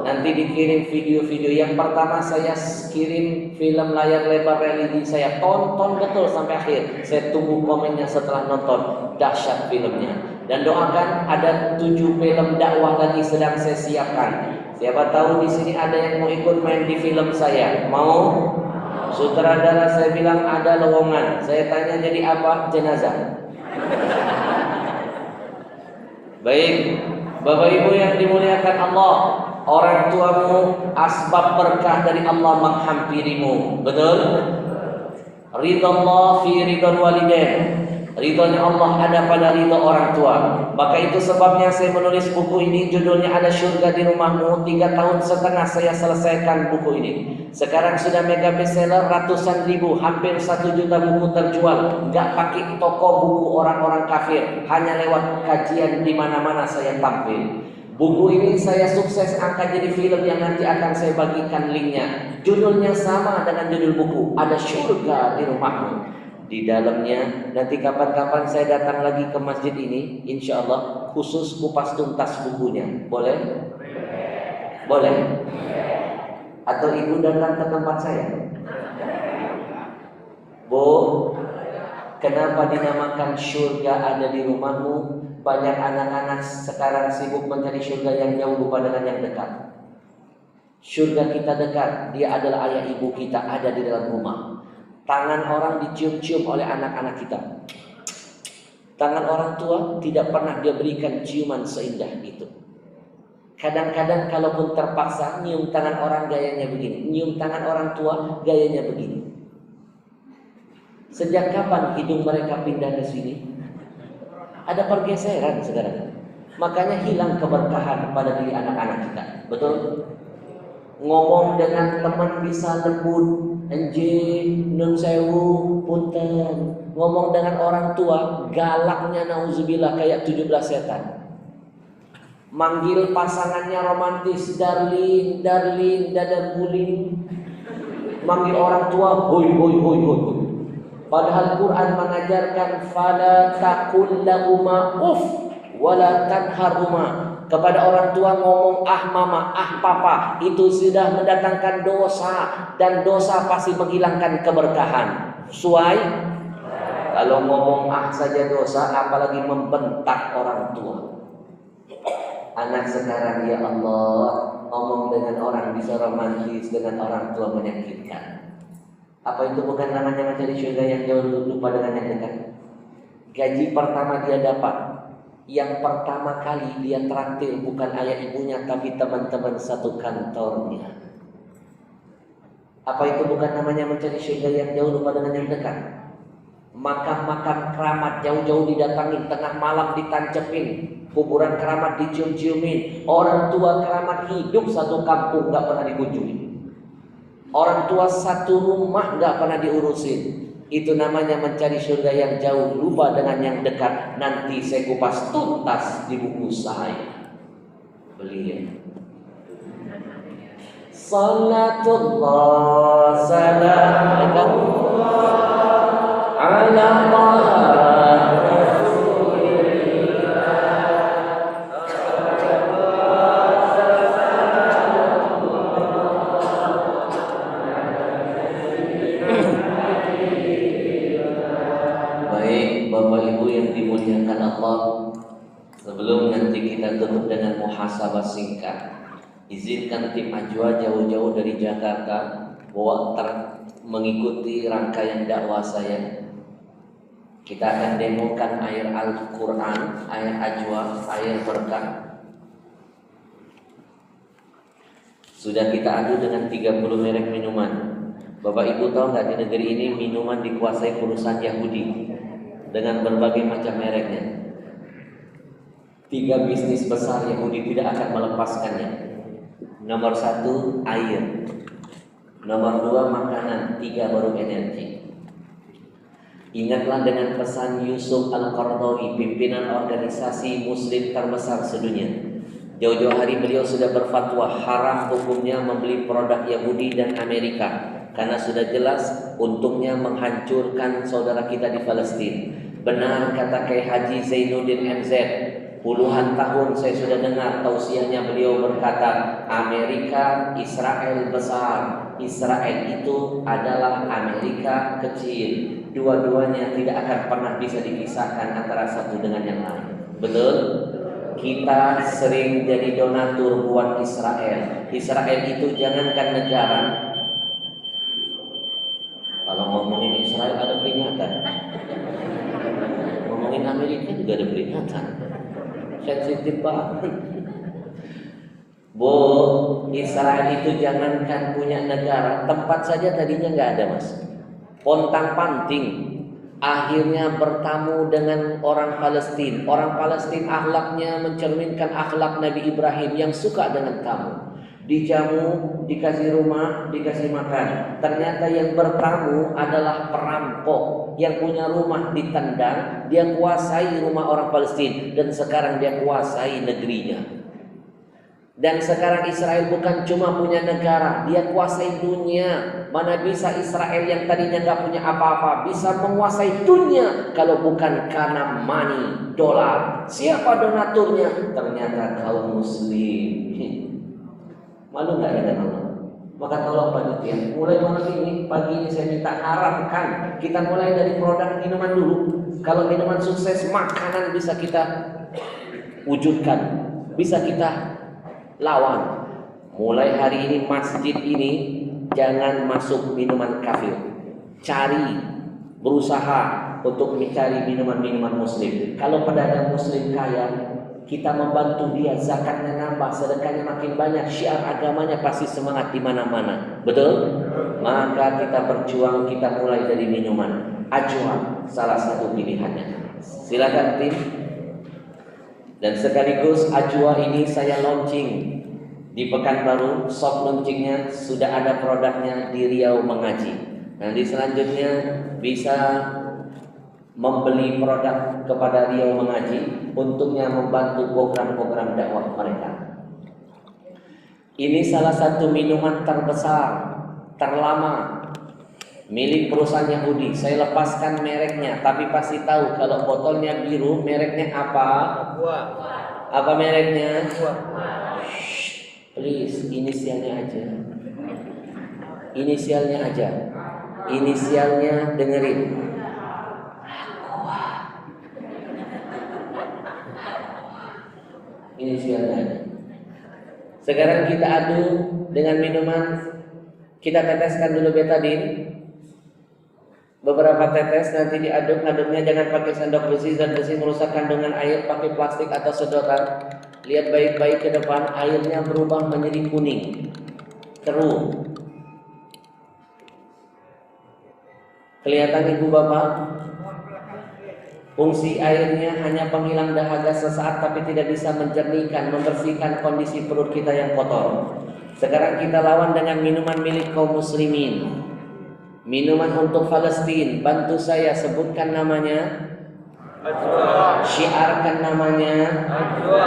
[SPEAKER 1] Nanti dikirim video-video. Yang pertama saya kirim film layar lebar religi saya. Tonton betul sampai akhir. Saya tunggu komennya setelah nonton. Dahsyat filmnya. Dan doakan, ada 7 film dakwah lagi sedang saya siapkan. Siapa tahu di sini ada yang mau ikut main di film saya. Mau? Sutradara saya bilang ada lowongan. Saya tanya jadi apa? Jenazah. Baik, Bapak Ibu yang dimuliakan Allah, orang tuamu asbab berkah dari Allah menghampirimu. Betul? Ridha Allah fi ridha walidain. Ridhonya Allah ada pada ridho orang tua. Maka itu sebabnya saya menulis buku ini. Judulnya Ada Syurga di Rumahmu. 3,5 tahun saya selesaikan buku ini. Sekarang sudah mega bestseller, ratusan ribu, hampir 1 juta buku terjual. Gak pakai toko buku orang-orang kafir, hanya lewat kajian di mana-mana saya tampil. Buku ini saya sukses angkat jadi film yang nanti akan saya bagikan linknya. Judulnya sama dengan judul buku, Ada Syurga di Rumahmu. Di dalamnya nanti kapan-kapan saya datang lagi ke masjid ini, insya Allah khusus kupas tuntas bukunya. Boleh? Boleh? Atau ibu datang ke tempat saya? Bu, kenapa dinamakan syurga ada di rumahmu? Banyak anak-anak sekarang sibuk mencari syurga yang jauh, lupa dengan yang dekat. Syurga kita dekat, dia adalah ayah ibu kita, ada di dalam rumah. Tangan orang dicium-cium oleh anak-anak kita. Tangan orang tua tidak pernah dia berikan ciuman seindah itu. Kadang-kadang kalaupun terpaksa nyium tangan orang gayanya begini, nyium tangan orang tua gayanya begini. Sejak kapan hidung mereka pindah ke sini? Ada pergeseran sekarang. Makanya hilang keberkahan pada diri anak-anak kita. Betul? Ngomong dengan teman bisa lembut, anjing, nun sewu, punten. Ngomong dengan orang tua, galaknya nauzubillah kayak 17 setan. Manggil pasangannya romantis, darling, darling, dadar guling. Manggil orang tua, hoi, hoi, hoi, hoi. Padahal Quran mengajarkan fala taqul lahuma uff wala tanharhuma. Kepada orang tua ngomong ah mama, ah papa, itu sudah mendatangkan dosa, dan dosa pasti menghilangkan keberkahan. Sesuai? Kalau ngomong ah saja dosa, apalagi membentak orang tua. Anak sekarang ya Allah, ngomong dengan orang bisa romantis, dengan orang tua menyakitkan. Apa itu bukan namanya mencari syurga yang jauh, lupa dengan yang dekat? Gaji pertama dia dapat, yang pertama kali dia traktir bukan ayah ibunya, tapi teman-teman satu kantornya. Apa itu bukan namanya mencari syurga yang jauh, lupa dengan yang dekat? Makam-makam keramat jauh-jauh didatangin, tengah malam ditancepin, kuburan keramat dicium-ciumin. Orang tua keramat hidup satu kampung gak pernah dikunjungi. Orang tua satu rumah gak pernah diurusin. Itu namanya mencari surga yang jauh, lupa dengan yang dekat. Nanti saya kupas tuntas di buku saya. Beli ya. Salatullah salamullah ala Sebelum nanti kita tutup dengan muhasabah singkat, izinkan tim Ajwa jauh-jauh dari Jakarta mengikuti rangkaian dakwah saya. Kita akan demokan air Al-Quran, air Ajwa, air berkah. Sudah kita adu dengan 30 merek minuman. Bapak Ibu tahu nggak di negeri ini minuman dikuasai perusahaan Yahudi dengan berbagai macam mereknya. 3 bisnis besar Yahudi tidak akan melepaskannya. Nomor 1 air, nomor 2 makanan, 3 baru energi. Ingatlah dengan pesan Yusuf Al-Qaradawi, pimpinan organisasi Muslim terbesar sedunia. Jauh-jauh hari beliau sudah berfatwa haram hukumnya membeli produk Yahudi dan Amerika, karena sudah jelas untungnya menghancurkan saudara kita di Palestina. Benar kata Kiai Haji Zainuddin MZ, puluhan tahun saya sudah dengar tausiahnya beliau berkata, Amerika Israel besar, Israel itu adalah Amerika kecil. Dua-duanya tidak akan pernah bisa dipisahkan antara satu dengan yang lain. Betul? Kita sering jadi donatur buat Israel. Israel itu jangankan negara. Kalau ngomongin Israel ada peringatan. Ngomongin Amerika juga ada peringatan. Sensitif banget. Bu, Israel itu jangankan punya negara, tempat saja tadinya nggak ada, Mas. Pontang-panting. Akhirnya bertamu dengan orang Palestina. Orang Palestina akhlaknya mencerminkan akhlak Nabi Ibrahim yang suka dengan tamu. Dijamu, dikasih rumah, dikasih makan. Ternyata yang bertamu adalah perampok yang punya rumah ditendang. Dia kuasai rumah orang Palestina dan sekarang dia kuasai negerinya. Dan sekarang Israel bukan cuma punya negara, dia kuasai dunia. Mana bisa Israel yang tadinya gak punya apa-apa bisa menguasai dunia kalau bukan karena money, dolar. Siapa donaturnya? Ternyata kaum muslim. Malu gak dengan Allah? Maka tolong panitia, mulai malam ini, pagi ini saya minta haramkan. Kita mulai dari produk minuman dulu. Kalau minuman sukses, makanan bisa kita wujudkan, bisa kita lawan. Mulai hari ini masjid ini jangan masuk minuman kafir. Cari, berusaha untuk mencari minuman-minuman muslim. Kalau pedagang muslim kaya, kita membantu dia, zakatnya nambah, sedekahnya makin banyak, syiar agamanya pasti semangat di mana-mana. Betul? Maka kita berjuang, kita mulai dari minuman. Ajwa salah satu pilihannya. Silakan tim. Dan sekaligus Ajwa ini saya launching di Pekanbaru. Shop launchingnya sudah ada produknya di Riau Mengaji. Nanti selanjutnya bisa membeli produk kepada Riau Mengaji, untuknya membantu program-program dakwah mereka. Ini salah satu minuman terbesar, terlama, milik perusahaan Yahudi. Saya lepaskan mereknya, tapi pasti tahu kalau botolnya biru, mereknya apa? Apa mereknya? Please, inisialnya aja. Inisialnya aja. Inisialnya dengerin. Inisialnya aja. Sekarang kita adu dengan minuman. Kita teteskan dulu betadine. Beberapa tetes, nanti diaduk-aduknya jangan pakai sendok besi, zat besi merusak kandungan air, pakai plastik atau sedotan. Lihat baik-baik ke depan, airnya berubah menjadi kuning, keruh. Kelihatan ibu bapak? Fungsi airnya hanya penghilang dahaga sesaat, tapi tidak bisa menjernihkan, membersihkan kondisi perut kita yang kotor. Sekarang kita lawan dengan minuman milik kaum muslimin. Minuman untuk Palestina. Bantu saya sebutkan namanya. Ajwa. Syiarkan namanya. Ajwa.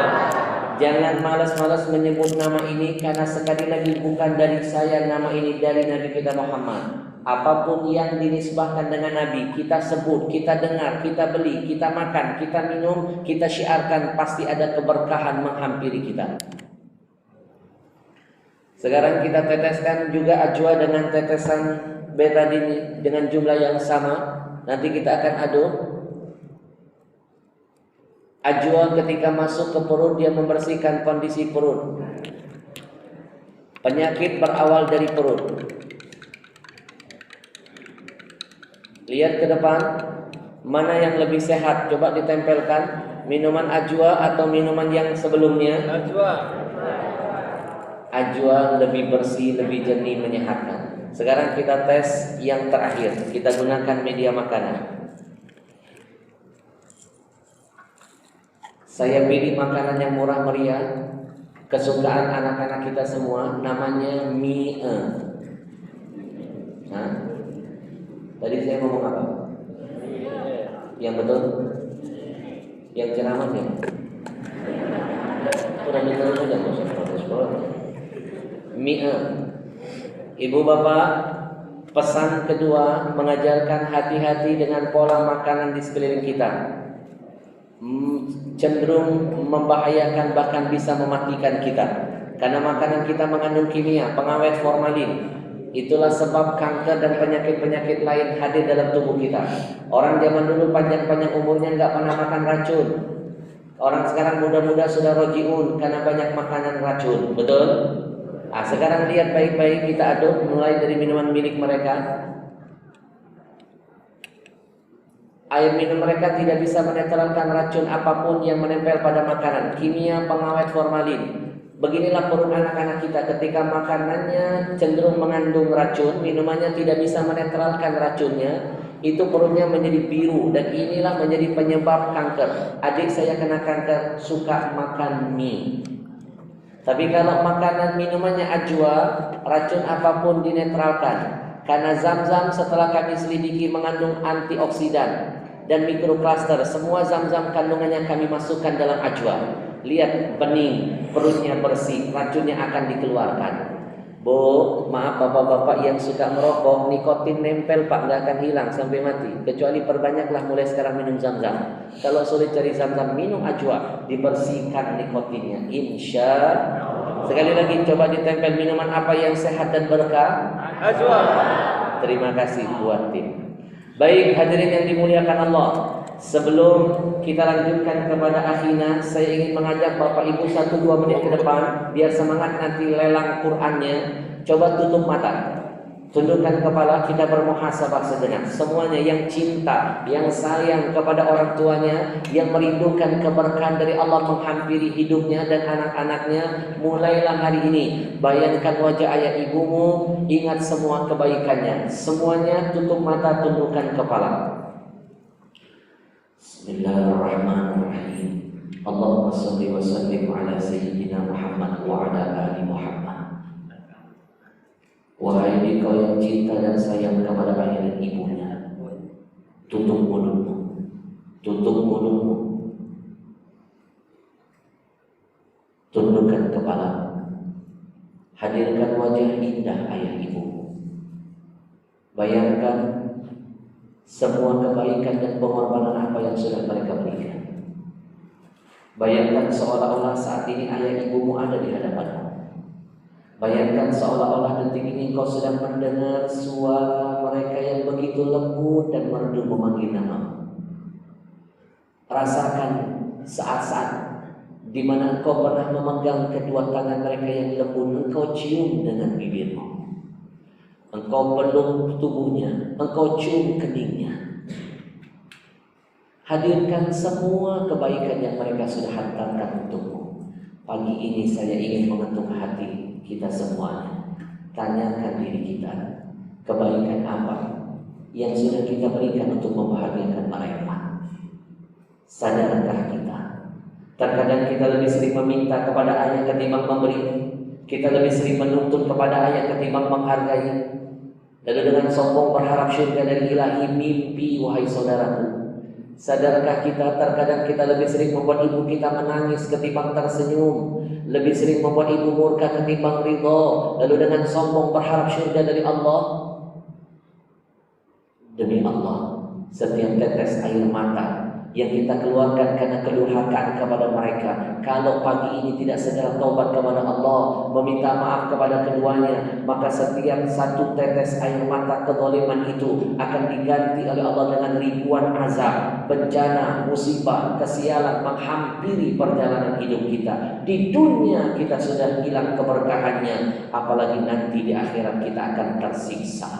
[SPEAKER 1] Jangan malas-malas menyebut nama ini, karena sekali lagi bukan dari saya nama ini, dari Nabi kita Muhammad. Apapun yang dinisbahkan dengan Nabi, kita sebut, kita dengar, kita beli, kita makan, kita minum, kita syiarkan, pasti ada keberkahan menghampiri kita. Sekarang kita teteskan juga Ajwa dengan tetesan betadine dengan jumlah yang sama. Nanti kita akan aduk. Ajwa ketika masuk ke perut, dia membersihkan kondisi perut. Penyakit berawal dari perut. Lihat ke depan, mana yang lebih sehat? Coba ditempelkan. Minuman Ajwa atau minuman yang sebelumnya? Ajwa. Ajwa lebih bersih, lebih jernih, menyehatkan. Sekarang kita tes yang terakhir. Kita gunakan media makanan. Saya pilih makanan yang murah meriah, kesukaan anak-anak kita semua, namanya mie. Nah, tadi saya ngomong apa? Yang betul? Yang ceramah ya? Udah dengar aja, nggak usah protes. Mie. Ibu bapak, pesan kedua mengajarkan hati-hati dengan pola makanan di sekeliling kita. Cenderung membahayakan, bahkan bisa mematikan kita, karena makanan kita mengandung kimia, pengawet, formalin. Itulah sebab kanker dan penyakit-penyakit lain hadir dalam tubuh kita. Orang zaman dulu panjang-panjang umurnya nggak pernah makan racun. Orang sekarang muda-muda sudah rojiun karena banyak makanan racun, betul? Nah, sekarang lihat baik-baik, kita aduk mulai dari minuman milik mereka. Air minum mereka tidak bisa menetralkan racun apapun yang menempel pada makanan, kimia, pengawet, formalin. Beginilah perut anak-anak kita ketika makanannya cenderung mengandung racun, minumannya tidak bisa menetralkan racunnya, itu perutnya menjadi biru, dan inilah menjadi penyebab kanker. Adik saya kena kanker suka makan mie. Tapi kalau makanan minumannya ajwa, racun apapun dinetralkan. Karena zam-zam setelah kami selidiki mengandung antioksidan dan mikroklaster. Semua zam-zam kandungannya kami masukkan dalam ajwa. Lihat, bening, perutnya bersih, racunnya akan dikeluarkan. Bu, maaf bapak-bapak yang suka merokok, nikotin nempel pak, nggak akan hilang sampai mati. Kecuali perbanyaklah mulai sekarang minum zam-zam. Kalau sulit cari zam-zam, minum ajwa, dibersihkan nikotinnya, insya Allah. Sekali lagi coba ditempel minuman apa yang sehat dan berkah? Ajwa. Terima kasih buat tim. Baik hadirin yang dimuliakan Allah, sebelum kita lanjutkan kepada akhina, saya ingin mengajak Bapak Ibu 1-2 menit ke depan biar semangat nanti lelang Qur'annya. Coba tutup mata, tundukkan kepala, kita bermuhasabah sejenak. Semuanya yang cinta, yang sayang kepada orang tuanya, yang merindukan keberkahan dari Allah menghampiri hidupnya dan anak-anaknya, mulailah hari ini bayangkan wajah ayah ibumu, ingat semua kebaikannya. Semuanya tutup mata, tundukkan kepala. Bismillahirrahmanirrahim. Allahumma shalli wa sallim ala sayyidina Muhammad wa ala ali Muhammad. Wahai engkau yang cinta dan sayang kepada ayah dan ibunya, tutup mulutmu, tutup mulutmu, tundukkan kepala, hadirkan wajah indah ayah ibumu. Bayangkan semua kebaikan dan pengorbanan apa yang sudah mereka berikan. Bayangkan seolah-olah saat ini ayah ibumu ada di hadapanmu. Bayangkan seolah-olah detik ini kau sedang mendengar suara mereka yang begitu lembut dan merdu memanggil namamu. Rasakan saat-saat di mana engkau pernah memegang kedua tangan mereka yang lembut, engkau cium dengan bibirmu, engkau peluk tubuhnya, engkau cium keningnya. Hadirkan semua kebaikan yang mereka sudah hantarkan untukmu. Pagi ini saya ingin mengetuk hati kita semuanya. Tanyakan diri kita, kebaikan apa yang sudah kita berikan untuk membahagiakan mereka? Sadarkah kita? Terkadang kita lebih sering meminta kepada ayah ketimbang memberi. Kita lebih sering menuntut kepada ayah ketimbang menghargai. Lalu dengan sombong berharap syurga dari ilahi, mimpi wahai saudaraku. Sadarkah kita terkadang kita lebih sering membuat ibu kita menangis ketimbang tersenyum, lebih sering membuat ibu murka ketimbang ridho, lalu dengan sombong berharap syurga dari Allah? Demi Allah, setiap tetes air mata yang kita keluarkan karena kedurhakaan kepada mereka, kalau pagi ini tidak segera taubat kepada Allah, meminta maaf kepada keduanya, maka setiap satu tetes air mata kezaliman itu akan diganti oleh Allah dengan ribuan azab, bencana, musibah, kesialan menghampiri perjalanan hidup kita. Di dunia kita sudah hilang keberkahannya, apalagi nanti di akhirat kita akan tersiksa.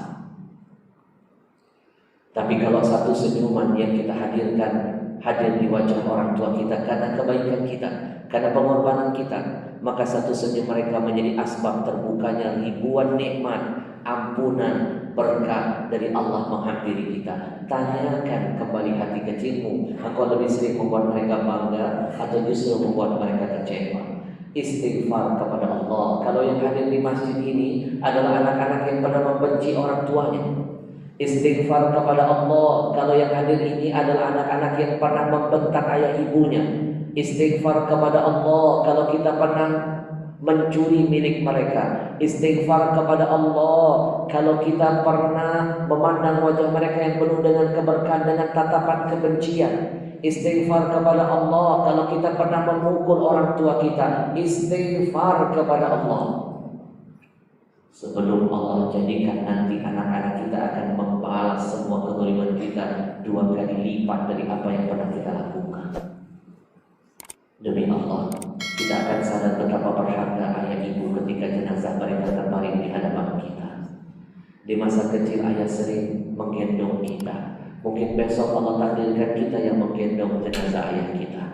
[SPEAKER 1] Tapi kalau satu senyuman yang kita hadirkan hadir di wajah orang tua kita karena kebaikan kita, karena pengorbanan kita, maka satu saja mereka menjadi asbab terbukanya ribuan nikmat, ampunan, berkah dari Allah menghampiri kita. Tanyakan kembali hati kecilmu, engkau lebih sering membuat mereka bangga atau justru membuat mereka kecewa? Istighfar kepada Allah. Kalau yang hadir di masjid ini adalah anak-anak yang pernah membenci orang tuanya, istighfar kepada Allah. Kalau yang hadir ini adalah anak-anak yang pernah membentak ayah ibunya, istighfar kepada Allah. Kalau kita pernah mencuri milik mereka, istighfar kepada Allah. Kalau kita pernah memandang wajah mereka yang penuh dengan keberkahan dengan tatapan kebencian, istighfar kepada Allah. Kalau kita pernah memukul orang tua kita, istighfar kepada Allah. Sebelum Allah jadikan nanti anak-anak kita akan membalas semua kezaliman kita 2 kali lipat dari apa yang pernah kita lakukan. Demi Allah, kita akan sadar betapa berharga ayah ibu ketika jenazah mereka terbaring di hadapan kita. Di masa kecil ayah sering menggendong kita. Mungkin besok Allah takdirkan kita yang menggendong jenazah ayah kita.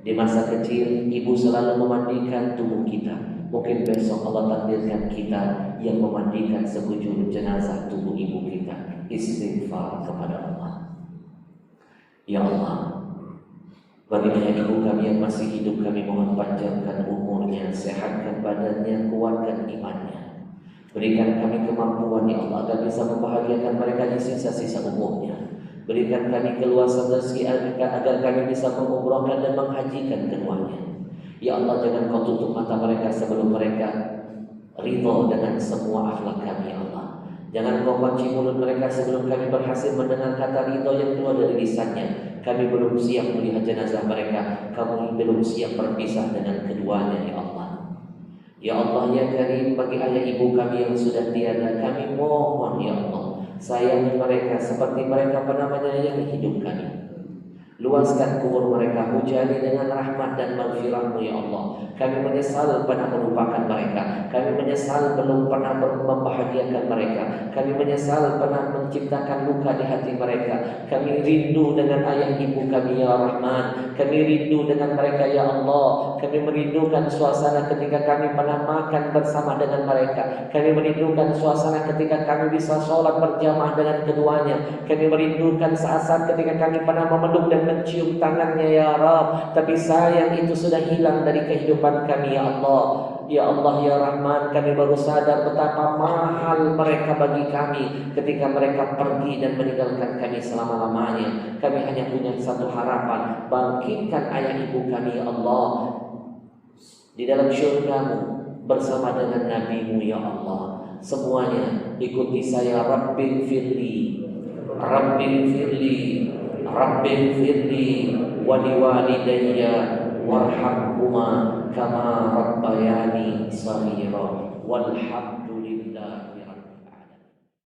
[SPEAKER 1] Di masa kecil ibu selalu memandikan tubuh kita. Mungkin besok Allah takdirkan kita yang memandikan sekujur jenazah tubuh ibu kita. Istighfar kepada Allah. Ya Allah, bagi ayah ibu kami yang masih hidup, kami mohon panjangkan umurnya, sehatkan badannya, kuatkan imannya. Berikan kami kemampuan ya Allah agar bisa membahagiakan mereka di sisa-sisa umurnya. Berikan kami keluasan rezeki agar kami bisa mengumrahkan dan menghajikan keduanya. Ya Allah, jangan kau tutup mata mereka sebelum mereka ridho dengan semua akhlak kami ya Allah. Jangan kau kunci mulut mereka sebelum kami berhasil mendengar kata ridho yang keluar dari lisannya. Kami belum siap melihat jenazah mereka. Kami belum siap berpisah dengan keduanya ya Allah. Ya Allah ya Karim, bagi ayah ibu kami yang sudah tiada, kami mohon ya Allah, sayangi mereka seperti mereka pernah menyayangi hidup kami. Luaskan kubur mereka, hujani dengan rahmat dan maghfirah-Mu ya Allah. Kami menyesal pernah melupakan mereka. Kami menyesal belum pernah membahagiakan mereka. Kami menyesal pernah menciptakan luka di hati mereka. Kami rindu dengan ayah ibu kami ya Rahman. Kami rindu dengan mereka ya Allah. Kami merindukan suasana ketika kami pernah makan bersama dengan mereka. Kami merindukan suasana ketika kami bisa sholat berjamaah dengan keduanya. Kami merindukan saat-saat ketika kami pernah memeluk dan mencium tangannya ya Rabb. Tapi sayang itu sudah hilang dari kehidupan kami ya Allah. Ya Allah ya Rahman, kami baru sadar betapa mahal mereka bagi kami ketika mereka pergi dan meninggalkan kami selama-lamanya. Kami hanya punya satu harapan, bangkitkan ayah ibu kami ya Allah di dalam syurga-Mu bersama dengan Nabi-Mu ya Allah. Semuanya ikuti saya, Rabbil firli, Rabbil firli, Rabbil firli wali walidayya warhamhuma kama rabbayani shaghira walham